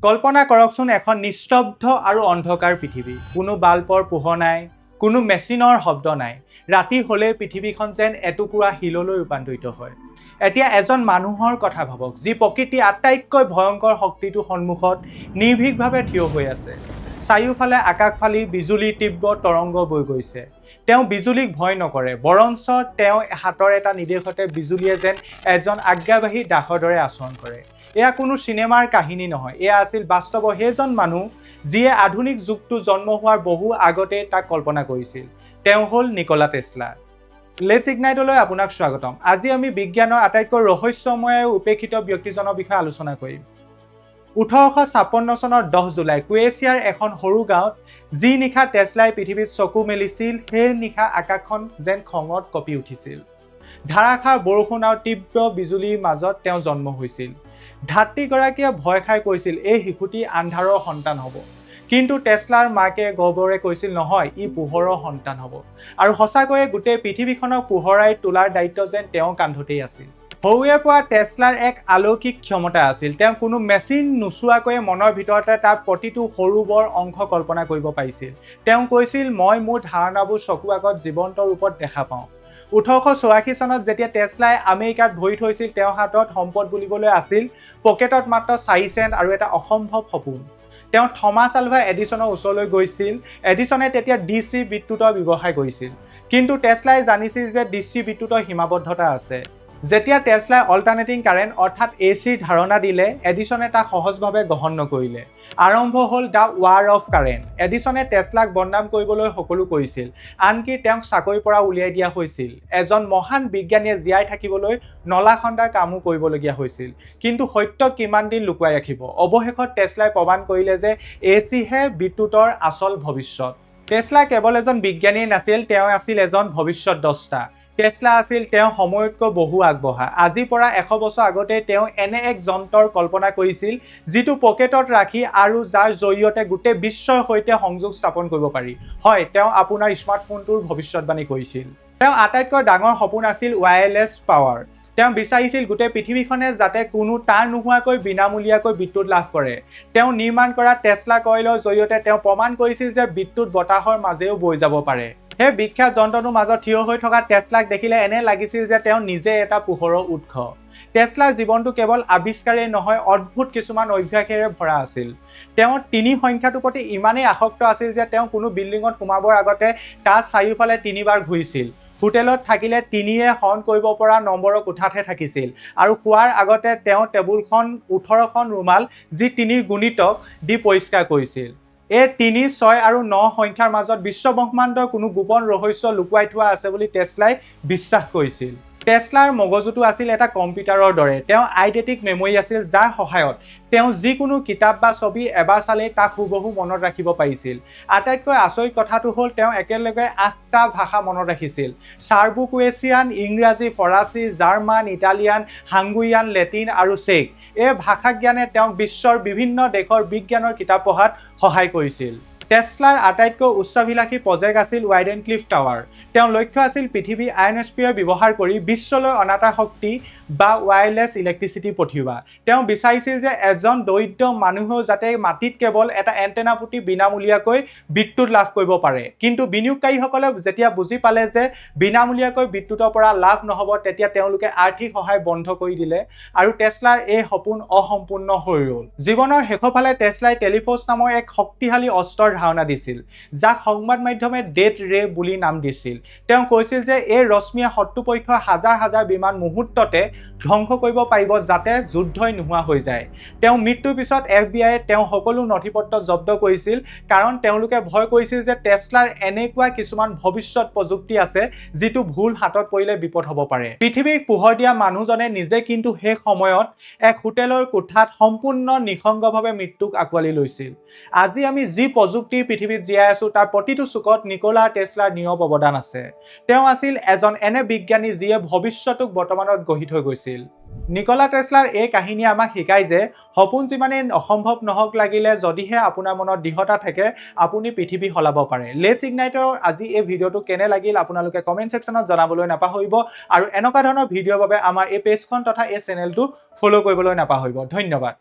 কল্পনা কৰকচোন এখন নিস্তব্ধ আৰু অন্ধকাৰ পৃথিৱী। কোনো বাল্বৰ পোহৰ নাই, কোনো মেচিনৰ শব্দ নাই। ৰাতি হ'লেই পৃথিৱীখন যেন এটুকুৰা শিললৈ ৰূপান্তৰিত হয়। এতিয়া এজন মানুহৰ কথা ভাবক, যি প্ৰকৃতিৰ আটাইতকৈ ভয়ংকৰ শক্তিটোৰ সন্মুখত নিৰ্ভীকভাৱে থিয় হৈ আছে। চাৰিওফালে আকাশ ফালি বিজুলী তীব্ৰ তৰংগ বৈ গৈছে। তেওঁ বিজুলীক ভয় নকৰে, বৰঞ্চ তেওঁ হাতৰ এটা নিৰ্দেশতে বিজুলীয়ে যেন এজন আজ্ঞাবাহী দাসৰ দৰে আচৰণ কৰে। এয়া কোনো চিনেমাৰ কাহিনী নহয়, এয়া আছিল বাস্তৱৰ সেইজন মানুহ যিয়ে আধুনিক যুগটো জন্ম হোৱাৰ বহু আগতে তাক কল্পনা কৰিছিল। তেওঁ হ'ল নিকলা টেছলা। লেটছ ইগনাইটলৈ আপোনাক স্বাগতম। আজি আমি বিজ্ঞানৰ আটাইতকৈ ৰহস্যময় আৰু উপেক্ষিত ব্যক্তিজনৰ বিষয়ে আলোচনা কৰিম। 1856 চনৰ 10 জুলাই ক্ৰোয়েছিয়াৰ এখন সৰু গাঁৱত যি নিশা টেছলাই পৃথিৱীত চকু মেলিছিল, সেই নিশা আকাশখন যেন খঙত কঁপি উঠিছিল। ধাৰাসাৰ বৰষুণ আৰু তীব্ৰ বিজুলীৰ মাজত তেওঁ জন্ম হৈছিল। ধাত্ৰীগৰাকীয়ে ভয় খাই কৈছিল, এই শিশুটি আন্ধাৰৰ সন্তান হ'ব। কিন্তু টেছলাৰ মাকে গৰ্বৰে কৈছিল, নহয়, ই পোহৰৰ সন্তান হ'ব। আৰু সঁচাকৈয়ে গোটেই পৃথিৱীখনক পোহৰাই তোলাৰ দায়িত্ব যেন তেওঁৰ কান্ধতেই আছিল। সৰুৰে পৰা টেছলাৰ এক অলৌকিক ক্ষমতা আছিল। তেওঁ কোনো মেচিন নোচোৱাকৈয়ে মনৰ ভিতৰতে তাৰ প্ৰতিটো সৰু বৰ অংশ কল্পনা কৰিব পাৰিছিল। তেওঁ কৈছিল, মই মোৰ ধাৰণাবোৰ চকুৰ আগত জীৱন্ত ৰূপত দেখা পাওঁ। 1884 চনত যেতিয়া টেছলাই আমেৰিকাত ভৰি থৈছিল, তেওঁৰ হাতত সম্পদ বুলিবলৈ আছিল পকেটত মাত্ৰ 4 চেণ্ট আৰু এটা অসম্ভৱ সপোন। তেওঁ থমাছ আলভা এডিছনৰ ওচৰলৈ গৈছিল। এডিছনে তেতিয়া DC বিদ্যুতৰ ব্যৱসায় কৰিছিল। কিন্তু টেছলাই জানিছিল যে DC বিদ্যুতৰ সীমাবদ্ধতা আছে। যেতিয়া টেছলাই অল্টাৰনেটিং কাৰেণ্ট অৰ্থাৎ ACৰ ধাৰণা দিলে, এডিছনে তাক সহজভাৱে গ্ৰহণ নকৰিলে। আৰম্ভ হ'ল দ্য ৱাৰ অফ কাৰেণ্ট। এডিছনে টেছলাক বদনাম কৰিবলৈ সকলো কৰিছিল, আনকি তেওঁক চাকৰিৰ পৰা উলিয়াই দিয়া হৈছিল। এজন মহান বিজ্ঞানীয়ে জীয়াই থাকিবলৈ নলা খন্দাৰ কামো কৰিবলগীয়া হৈছিল। কিন্তু সত্যক কিমান দিন লুকুৱাই ৰাখিব? অৱশেষত টেছলাই প্ৰমাণ কৰিলে যে ACহে বিদ্যুতৰ আচল ভৱিষ্যত। টেছলা কেৱল এজন বিজ্ঞানীয়ে নাছিল, তেওঁ আছিল এজন ভৱিষ্যত দ্ৰষ্টা। টেছলা আছিল তেওঁ সময়তকৈ বহু আগবঢ়া। আজিৰ পৰা 100 বছৰ আগতে তেওঁ এনে এক যন্ত্ৰৰ কল্পনা কৰিছিল, যিটো পকেটত ৰাখি আৰু যাৰ জৰিয়তে গোটেই বিশ্বৰ সৈতে সংযোগ স্থাপন কৰিব পাৰি। হয়, তেওঁ আপোনাৰ স্মাৰ্টফোনটোৰ ভৱিষ্যতবাণী কৰিছিল। তেওঁ আটাইতকৈ ডাঙৰ সপোন আছিল ৱায়াৰলেছ পাৱাৰ। তেওঁ বিচাৰিছিল গোটেই পৃথিৱীখনে যাতে কোনো তাঁৰ নোহোৱাকৈ বিনামূলীয়াকৈ বিদ্যুৎ লাভ কৰে। তেওঁ নিৰ্মাণ কৰা টেছলা কইলৰ জৰিয়তে তেওঁ প্ৰমাণ কৰিছিল যে বিদ্যুৎ বতাহৰ মাজেও বৈ যাব পাৰে। সেই বিখ্যাত যন্ত্ৰটোৰ মাজত থিয় হৈ থকা টেছলাক দেখিলে এনে লাগিছিল যে তেওঁ নিজে এটা পোহৰৰ উৎস। টেছলাৰ জীৱনটো কেৱল আৱিষ্কাৰেই নহয়, অদ্ভুত কিছুমান অভ্যাসেৰে ভৰা আছিল। তেওঁ 3 সংখ্যাটোৰ প্ৰতি ইমানেই আসক্ত আছিল যে তেওঁ কোনো বিল্ডিঙত সোমাবৰ আগতে তাৰ চাৰিওফালে 3 বাৰ ঘূৰিছিল। হোটেলত থাকিলে 3ৰে হৰণ কৰিব পৰা নম্বৰৰ কোঠাতহে থাকিছিল। আৰু খোৱাৰ আগতে তেওঁ টেবুলখন 18খন ৰুমাল, যি 3ৰ গুণিতক, দি পৰিষ্কাৰ কৰিছিল। এই 3, 6 আৰু 9 সংখ্যাৰ মাজত বিশ্বব্ৰহ্মাণ্ডৰ কোনো গোপন ৰহস্য লুকুৱাই থোৱা আছে বুলি টেছলাই বিশ্বাস কৰিছিল। টেছলাৰ মগজুটো আছিল এটা কম্পিউটাৰৰ দৰে। তেওঁ আইডেটিক মেমৰি আছিল, যাৰ সহায়ত তেওঁ যিকোনো কিতাপ বা ছবি এবাৰ চালেই তাক হুবহু মনত ৰাখিব পাৰিছিল। আটাইতকৈ আচৰিত কথাটো হ'ল তেওঁ একেলগে 8টা ভাষা মনত ৰাখিছিল: চাৰ্বো ক্ৰোয়েছিয়ান, ইংৰাজী, ফৰাচী, জাৰ্মান, ইটালিয়ান, হাংগুৰিয়ান, লেটিন আৰু চেক। এই ভাষা জ্ঞানে তেওঁক বিশ্বৰ বিভিন্ন দেশৰ বিজ্ঞানৰ কিতাপ পঢ়াত সহায় কৰিছিল। টেছলাৰ আটাইতকৈ উচ্চাভিলাষী প্ৰজেক্ট আছিল ৱাইডেনক্লিফ টাৱাৰ। তেওঁৰ লক্ষ্য আছিল পৃথিৱীৰ আয়নস্ফিয়াৰ ব্যৱহাৰ কৰি বিশ্বলৈ অনাতা শক্তি বা ৱায়াৰলেছ ইলেক্ট্ৰিচিটি পঠিওৱা। তেওঁ বিচাৰিছিল যে এজন দৰিদ্ৰ মানুহেও যাতে মাটিত কেৱল এটা এণ্টেনা পুতি বিনামূলীয়াকৈ বিদ্যুৎ লাভ কৰিব পাৰে। কিন্তু বিনিয়োগকাৰীসকলে যেতিয়া বুজি পালে যে বিনামূলীয়াকৈ বিদ্যুতৰ পৰা লাভ নহ'ব, তেতিয়া তেওঁলোকে আৰ্থিক সহায় বন্ধ কৰি দিলে আৰু টেছলাৰ এই সপোন অসম্পূৰ্ণ হৈ ৰ'ল। জীৱনৰ শেষৰ ফালে টেছলাই টেলিফ'ৰ্চ নামৰ এক শক্তিশালী অস্ত্ৰৰ ধাৰণা দিছিল, যাক সংবাদ মাধ্যমে ডেথ ৰে বুলি নাম দিছিল। তেওঁ কৈছিল যে এই ৰশ্মিয়ে শত্ৰুপক্ষৰ হাজাৰ হাজাৰ বিমান মুহূৰ্ততে ধ্বংস কৰিব পাৰিব, যাতে যুদ্ধই নোহোৱা হৈ যায়। তেওঁ মৃত্যুৰ পিছত FBI তেওঁ সকলো নথিপত্ৰ জব্দ কৰিছিল, কাৰণ তেওঁলোকে ভয় কৰিছিল যে টেছলাৰ এনেকুৱা কিছুমান ভৱিষ্যত প্ৰযুক্তি আছে, যিটো ভুল হাতত পৰিলে বিপদ হ'ব পাৰে। পৃথিৱীক পোহৰ দিয়া মানুহজনে নিজে কিন্তু সেই সময়ত এক হোটেলৰ কোঠাত সম্পূৰ্ণ নিঃসংগভাৱে মৃত্যুক আঁকোৱালি লৈছিল। আজি আমি যি প্ৰযুক্তিৰ পৃথিৱীত জীয়াই আছো, তাৰ প্ৰতিটো চুকত নিকোলা টেছলাৰ নীৰৱ অৱদান আছে। তেওঁ আছিল এজন এনে বিজ্ঞানী যিয়ে ভৱিষ্যতক বৰ্তমানত গঢ়ি থৈ গৈছিল। নিকোলা টেছলাৰ এই কাহিনীয়ে আমাক শিকায় যে সপোন যিমানেই অসম্ভৱ নহওক লাগিলে, যদিহে আপোনাৰ মনত দৃঢ়তা থাকে, আপুনি পৃথিৱী সলাব পাৰে। লেটছ ইগনাইটৰ আজি এই ভিডিঅ'টো কেনে লাগিল আপোনালোকে কমেণ্ট ছেকশ্যনত জনাবলৈ নাপাহৰিব আৰু এনেকুৱা ধৰণৰ ভিডিঅ'ৰ বাবে আমাৰ এই পেজখন তথা এই চেনেলটো ফ'ল' কৰিবলৈ নাপাহৰিব। ধন্যবাদ।